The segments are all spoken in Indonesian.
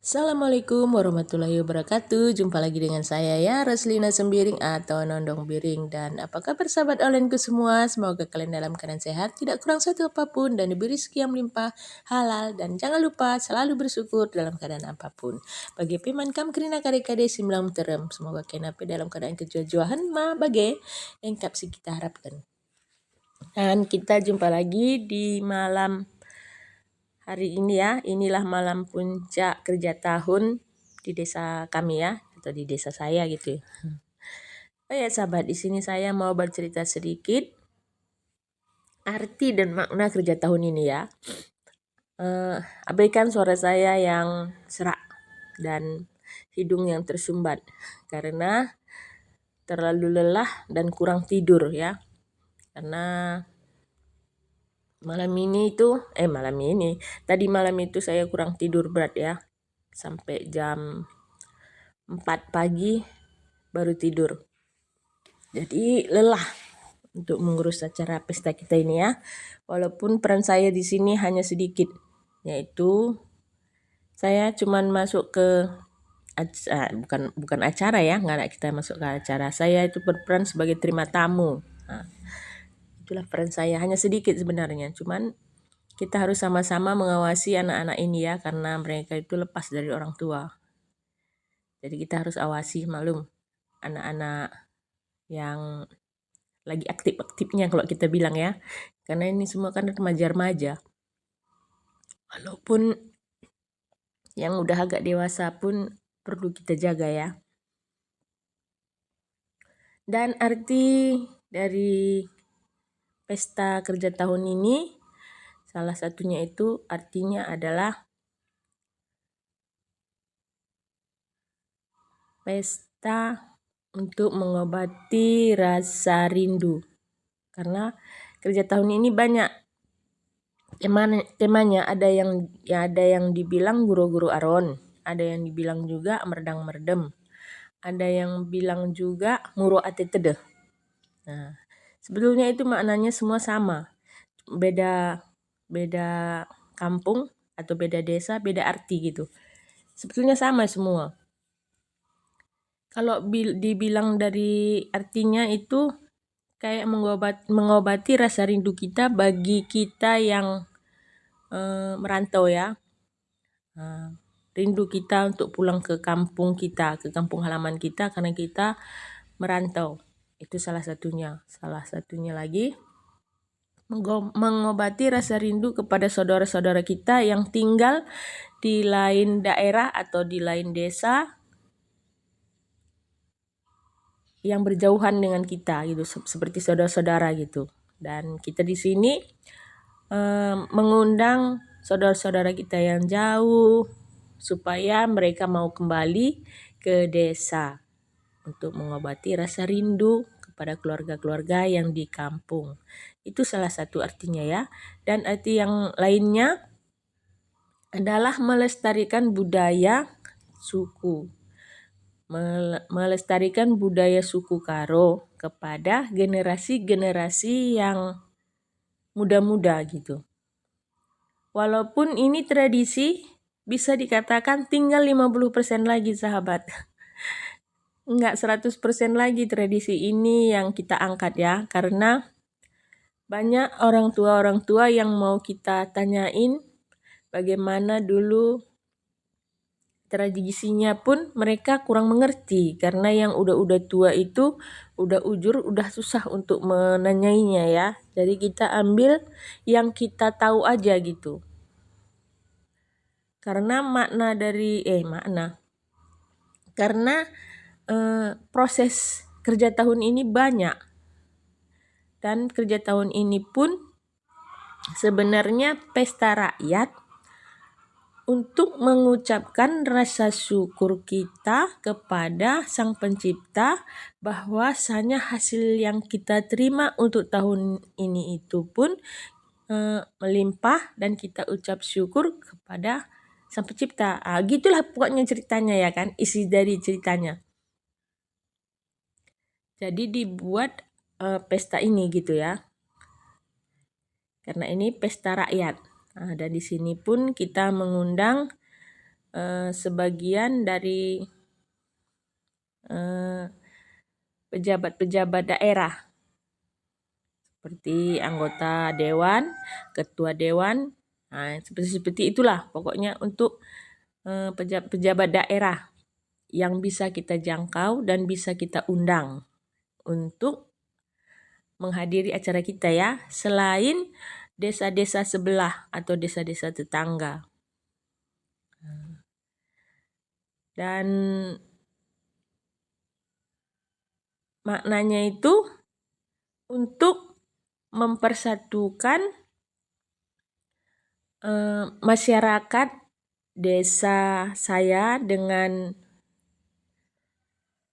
Assalamualaikum warahmatullahi wabarakatuh. Jumpa lagi dengan saya ya, Roslina Sembiring atau Nondong Biring. Dan apa kabar sahabat onlineku semua? Semoga kalian dalam keadaan sehat, tidak kurang satu apapun, dan diberi rezeki yang melimpah, halal. Dan jangan lupa selalu bersyukur dalam keadaan apapun. Bagi piman kam kerina kade-kade simlam terem. Semoga kenape dalam keadaan kejujuhan ma bage yang kapsi kita harapkan. Dan kita jumpa lagi di malam hari ini ya. Inilah malam puncak kerja tahun di desa kami ya, atau di desa saya gitu. Oh ya sahabat, di sini saya mau bercerita sedikit arti dan makna kerja tahun ini ya. Abaikan suara saya yang serak dan hidung yang tersumbat karena terlalu lelah dan kurang tidur ya. Karena tadi malam itu saya kurang tidur berat ya. Sampai jam 4 pagi baru tidur. Jadi lelah untuk mengurus acara pesta kita ini ya. Walaupun peran saya di sini hanya sedikit, yaitu saya cuman masuk ke bukan acara ya, nggak ada kita masuk ke acara. Saya itu berperan sebagai terima tamu. Nah, itulah peran saya, hanya sedikit sebenarnya. Cuman kita harus sama-sama mengawasi anak-anak ini ya, karena mereka itu lepas dari orang tua. Jadi kita harus awasi, maklum anak-anak yang lagi aktif-aktifnya kalau kita bilang ya. Karena ini semua kan remaja-remaja. Walaupun yang udah agak dewasa pun perlu kita jaga ya. Dan arti dari pesta kerja tahun ini, salah satunya itu artinya adalah pesta untuk mengobati rasa rindu. Karena kerja tahun ini banyak temanya, ada yang dibilang guru-guru aron, ada yang dibilang juga merdang merdem, ada yang bilang juga muro ate tede. Nah, sebetulnya itu maknanya semua sama, beda kampung atau beda desa, beda arti gitu. Sebetulnya sama semua. Kalau dibilang dari artinya itu kayak mengobati rasa rindu kita bagi kita yang merantau ya. Rindu kita untuk pulang ke kampung kita, ke kampung halaman kita karena kita merantau. Itu salah satunya. Salah satunya lagi mengobati rasa rindu kepada saudara-saudara kita yang tinggal di lain daerah atau di lain desa yang berjauhan dengan kita gitu, seperti saudara-saudara gitu. Dan kita di sini mengundang saudara-saudara kita yang jauh supaya mereka mau kembali ke desa untuk mengobati rasa rindu kepada keluarga-keluarga yang di kampung. Itu salah satu artinya ya. Dan arti yang lainnya adalah melestarikan budaya suku. Melestarikan budaya suku Karo kepada generasi-generasi yang muda-muda gitu. Walaupun ini tradisi bisa dikatakan tinggal 50% lagi sahabat. Enggak 100% lagi tradisi ini yang kita angkat ya. Karena banyak orang tua yang mau kita tanyain bagaimana dulu tradisinya pun mereka kurang mengerti. Karena yang udah tua itu udah ujur, udah susah untuk menanyainya ya. Jadi kita ambil yang kita tahu aja gitu. Karena proses kerja tahun ini banyak. Dan kerja tahun ini pun sebenarnya pesta rakyat untuk mengucapkan rasa syukur kita kepada Sang Pencipta bahwasanya hasil yang kita terima untuk tahun ini itu pun melimpah dan kita ucap syukur kepada Sang Pencipta. Gitulah pokoknya ceritanya ya kan, isi dari ceritanya. Jadi dibuat pesta ini gitu ya. Karena ini pesta rakyat. Dan di sini pun kita mengundang sebagian dari pejabat-pejabat daerah seperti anggota dewan, ketua dewan, seperti itulah pokoknya untuk pejabat daerah yang bisa kita jangkau dan bisa kita undang untuk menghadiri acara kita ya, selain desa-desa sebelah atau desa-desa tetangga. Dan maknanya itu untuk mempersatukan masyarakat desa saya dengan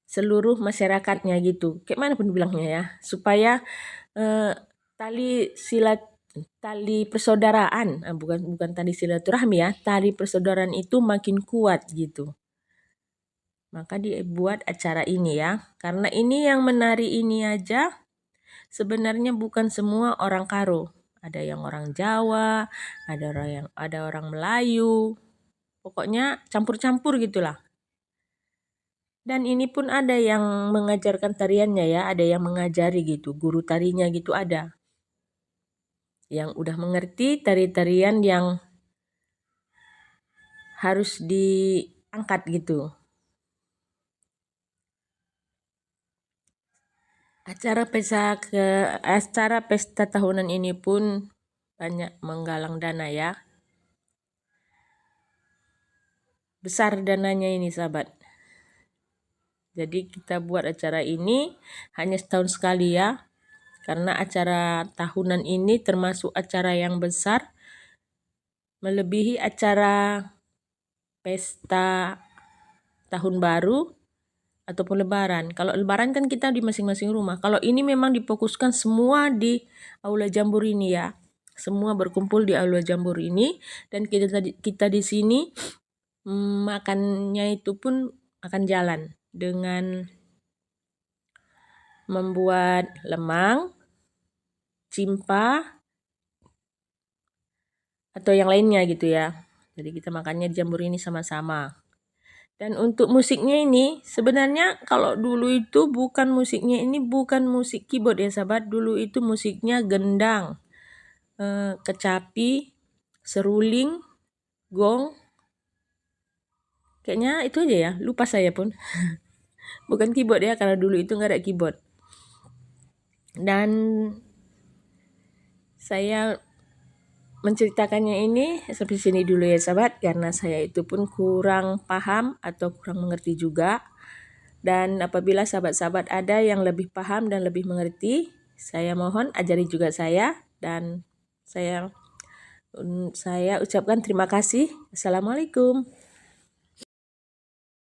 seluruh masyarakatnya gitu. Kayak mana pun bilangnya ya, supaya tali persaudaraan, bukan tali silaturahmi ya, tali persaudaraan itu makin kuat gitu. Maka dibuat acara ini ya, karena ini yang menari ini aja sebenarnya bukan semua orang Karo. Ada yang orang Jawa, ada orang Melayu, pokoknya campur-campur gitulah. Dan ini pun ada yang mengajarkan tariannya ya, ada yang mengajari gitu, guru tarinya gitu ada. Yang udah mengerti tari-tarian yang harus diangkat gitu. Acara pesta tahunan ini pun banyak menggalang dana ya. Besar dananya ini sahabat. Jadi kita buat acara ini hanya setahun sekali ya. Karena acara tahunan ini termasuk acara yang besar, melebihi acara pesta tahun baru ataupun lebaran. Kalau lebaran kan kita di masing-masing rumah. Kalau ini memang difokuskan semua di Aula Jambur ini ya. Semua berkumpul di Aula Jambur ini dan kita di sini makannya itu pun akan jalan dengan membuat lemang, cimpa, atau yang lainnya gitu ya. Jadi kita makannya di Jambur ini sama-sama. Dan untuk musiknya ini sebenarnya kalau dulu itu bukan musik keyboard ya sahabat. Dulu itu musiknya gendang, kecapi, seruling, gong. Kayaknya itu aja ya, lupa saya pun. Bukan keyboard ya, karena dulu itu nggak ada keyboard. Dan saya menceritakannya ini sampai sini dulu ya sahabat, karena saya itu pun kurang paham atau kurang mengerti juga. Dan apabila sahabat-sahabat ada yang lebih paham dan lebih mengerti, saya mohon ajari juga saya, dan saya ucapkan terima kasih. Assalamualaikum.